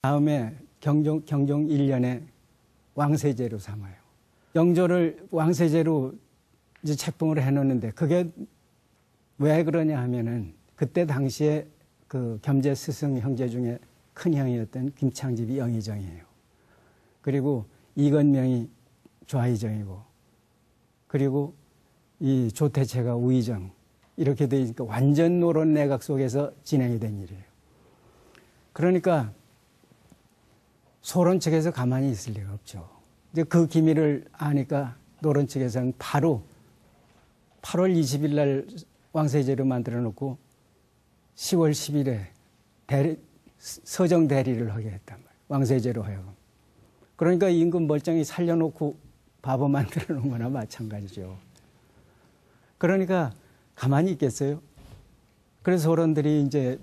다음에 경종 1년에 왕세제로 삼아요. 영조를 왕세제로 이제 책봉을 해놓는데 그게 왜 그러냐 하면은 그때 당시에 그 겸재 스승 형제 중에 큰 형이었던 김창집이 영의정이에요. 그리고 이건명이 좌의정이고, 그리고 이 조태채가 우의정, 이렇게 되니까 완전 노론 내각 속에서 진행이 된 일이에요. 그러니까 소론 측에서 가만히 있을 리가 없죠. 이제 그 기밀을 아니까 노론 측에서는 바로 8월 20일 날 왕세제로 만들어 놓고 10월 10일에 서정 대리를 하게 했단 말이에요. 왕세제로 하여금. 그러니까 임금 멀쩡히 살려놓고 바보 만들어 놓은 거나 마찬가지죠. 그러니까 가만히 있겠어요? 그래서 소론들이 이제,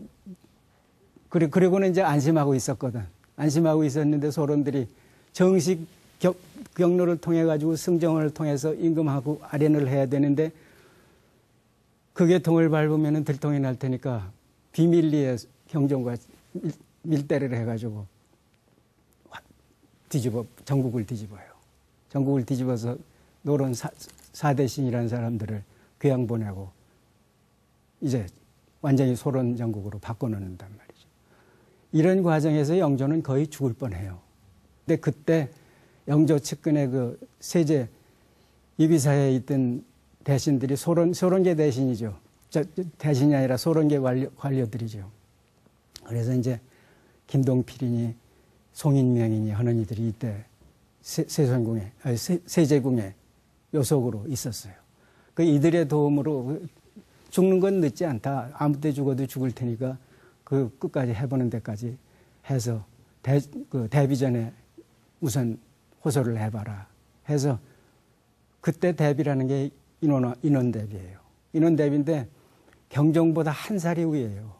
그리고는 이제 안심하고 있었거든. 안심하고 있었는데 소론들이 정식 경로를 통해 가지고 승정원을 통해서 임금하고 아련을 해야 되는데 그게 동을 밟으면 들통이 날 테니까 비밀리에 경종과 밀대를 해가지고 전국을 뒤집어요. 전국을 뒤집어서 노론 사대신이라는 사람들을 귀양 보내고 이제 완전히 소론 전국으로 바꿔놓는단 말이죠. 이런 과정에서 영조는 거의 죽을 뻔해요. 근데 그때 영조 측근의 그 세제 이비사에 있던 대신들이 소론계 대신이죠. 대신이 아니라 소론계 관료들이죠. 그래서 이제 김동필이니 송인명이니 하는 이들이 이때 세제궁에 요속으로 있었어요. 그 이들의 도움으로 죽는 건 늦지 않다. 아무 때 죽어도 죽을 테니까 그 끝까지 해보는 데까지 해서 대비 전에 우선 호소를 해봐라 해서 그때 대비라는 게 인원 대비예요. 인원 대비인데 경종보다 한 살이 위예요.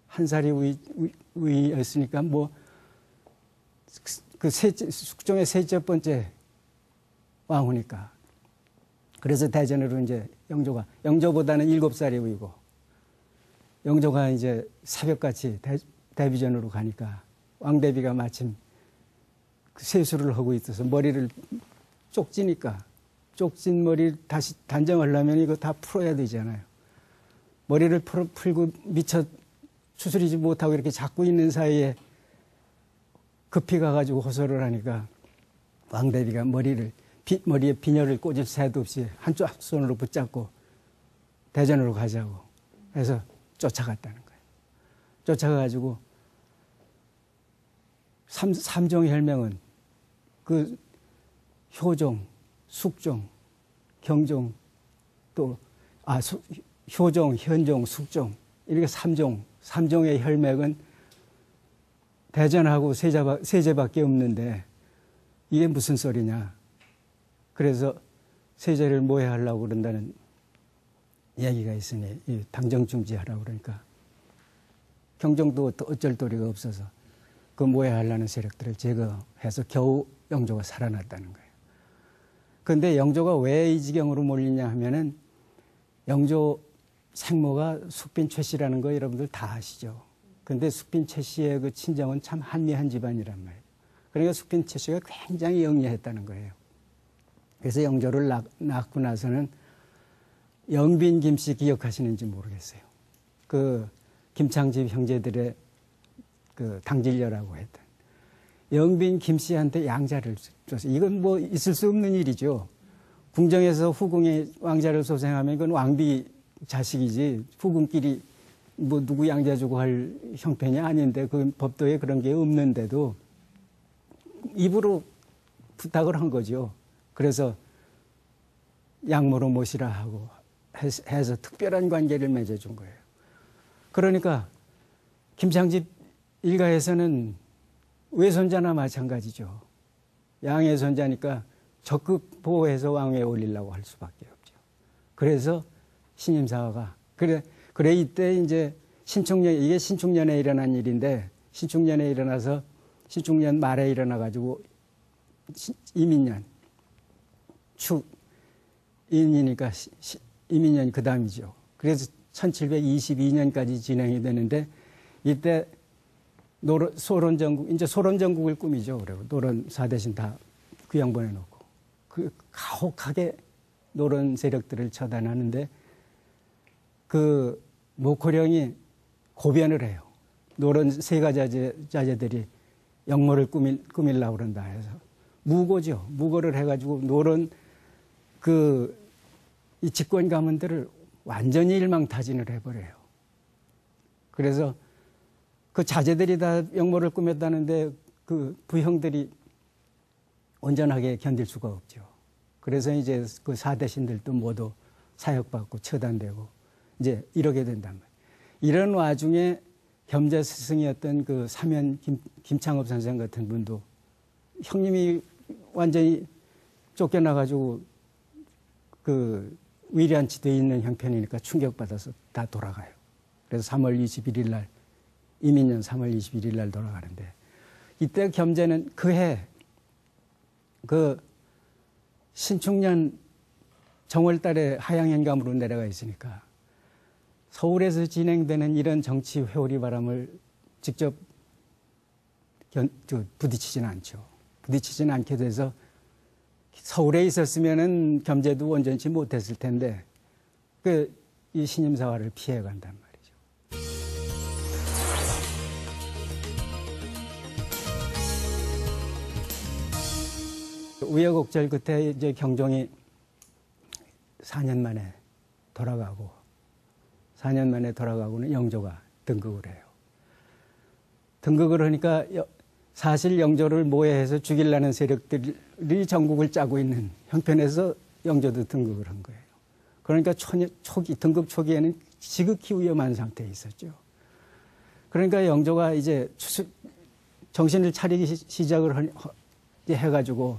한 살이 위였으니까 뭐 그 숙종의 셋째 번째 왕후니까. 그래서 대전으로 이제 영조보다는 7살이 위고 영조가 이제 새벽같이 대비전으로 가니까 왕대비가 마침 그 세수를 하고 있어서 머리를 쪽지니까 쪽진 머리를 다시 단정하려면 이거 다 풀어야 되잖아요. 머리를 풀고 미처 추스리지 못하고 이렇게 잡고 있는 사이에 급히 가가지고 호소를 하니까 왕대비가 머리에 비녀를 꽂을 새도 없이 한쪽 손으로 붙잡고 대전으로 가자고 해서 쫓아갔다는 거예요. 쫓아가가지고 삼종혈명은 그 효종, 숙종, 경종 효종, 현종, 숙종 이렇게 삼종의 혈맥은 대전하고 세제밖에 없는데 이게 무슨 소리냐. 그래서 세제를 모해하려고 그런다는 이야기가 있으니 당정중지하라고 그러니까 경종도 어쩔 도리가 없어서 그 모해하려는 세력들을 제거해서 겨우 영조가 살아났다는 거예요. 그런데 영조가 왜 이 지경으로 몰리냐 하면은 영조 생모가 숙빈 최 씨라는 거 여러분들 다 아시죠. 그런데 숙빈 최 씨의 그 친정은 참 한미한 집안이란 말이에요. 그러니까 숙빈 최 씨가 굉장히 영리했다는 거예요. 그래서 영조를 낳고 나서는 영빈 김 씨 기억하시는지 모르겠어요. 그 김창집 형제들의 그 당질녀라고 했던 영빈 김 씨한테 양자를 줬어요. 이건 뭐 있을 수 없는 일이죠. 궁정에서 후궁이 왕자를 소생하면 이건 왕비 자식이지 후궁끼리 뭐 누구 양자 주고 할 형편이 아닌데 그 법도에 그런 게 없는데도 입으로 부탁을 한 거죠. 그래서 양모로 모시라 하고 해서 특별한 관계를 맺어준 거예요. 그러니까 김창집 일가에서는 외손자나 마찬가지죠. 양의 손자니까 적극 보호해서 왕위에 올리려고 할 수밖에 없죠. 그래서 신임사화가 그래 이때 이제 이게 신축년에 일어난 일인데 신축년에 일어나서 신축년 말에 일어나 가지고 이민년 축인이니까 이민년이 그 다음이죠. 그래서 1722년까지 진행이 되는데 이때 소련 전국, 이제 소련 전국을 꾸미죠. 그리고 노론 사대신 다 귀양 보내놓고. 그 가혹하게 노론 세력들을 처단하는데 그 모코령이 고변을 해요. 노론 세가 자제들이 역모를 꾸밀려고 그런다 해서. 무고죠. 무고를 해가지고 노론 이 집권 가문들을 완전히 일망타진을 해버려요. 그래서 그 자제들이 다 역모를 꾸몄다는데 그 부형들이 온전하게 견딜 수가 없죠. 그래서 이제 그 사대신들도 모두 사역받고 처단되고 이제 이러게 된단 말이에요. 이런 와중에 겸재 스승이었던 그 사면 김창업 선생 같은 분도 형님이 완전히 쫓겨나가지고 그 위리안치 돼 있는 형편이니까 충격받아서 다 돌아가요. 그래서 3월 21일 날 이민년 3월 21일 날 돌아가는데 이때 겸재는 그해 그 신축년 정월달에 하양현감으로 내려가 있으니까 서울에서 진행되는 이런 정치 회오리 바람을 직접 부딪히지는 않죠. 부딪히지는 않게 돼서 서울에 있었으면은 겸재도 온전치 못했을 텐데 이 신임사화를 피해 간단 말이죠. 우여곡절 끝에 이제 경종이 4년 만에 돌아가고 4년 만에 돌아가고는 영조가 등극을 해요. 등극을 하니까 사실 영조를 모해해서 죽이려는 세력들이 전국을 짜고 있는 형편에서 영조도 등극을 한 거예요. 그러니까 등극 초기에는 지극히 위험한 상태에 있었죠. 그러니까 영조가 이제 정신을 차리기 시작을 해가지고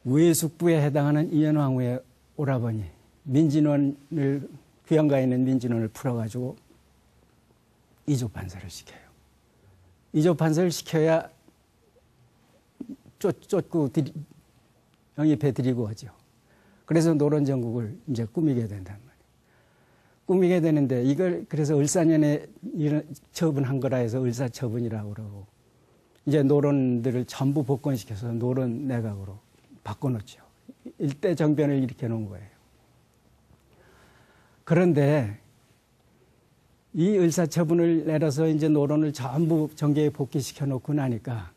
우회숙부에 해당하는 이현왕후의 오라버니 민진원을 귀양가에 있는 민진원을 풀어가지고 이조판사를 시켜요. 이조판사를 시켜야 쫓고 영입해 드리고 하죠. 그래서 노론전국을 이제 꾸미게 된단 말이에요. 꾸미게 되는데 이걸 그래서 을사년에 처분한 거라 해서 을사처분이라고 그러고 이제 노론들을 전부 복권시켜서 노론 내각으로 바꿔놓죠. 일대 정변을 일으켜 놓은 거예요. 그런데 이 을사처분을 내려서 이제 노론을 전부 정계에 복귀시켜 놓고 나니까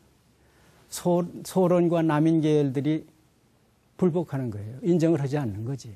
소론과 남인 계열들이 불복하는 거예요. 인정을 하지 않는 거지.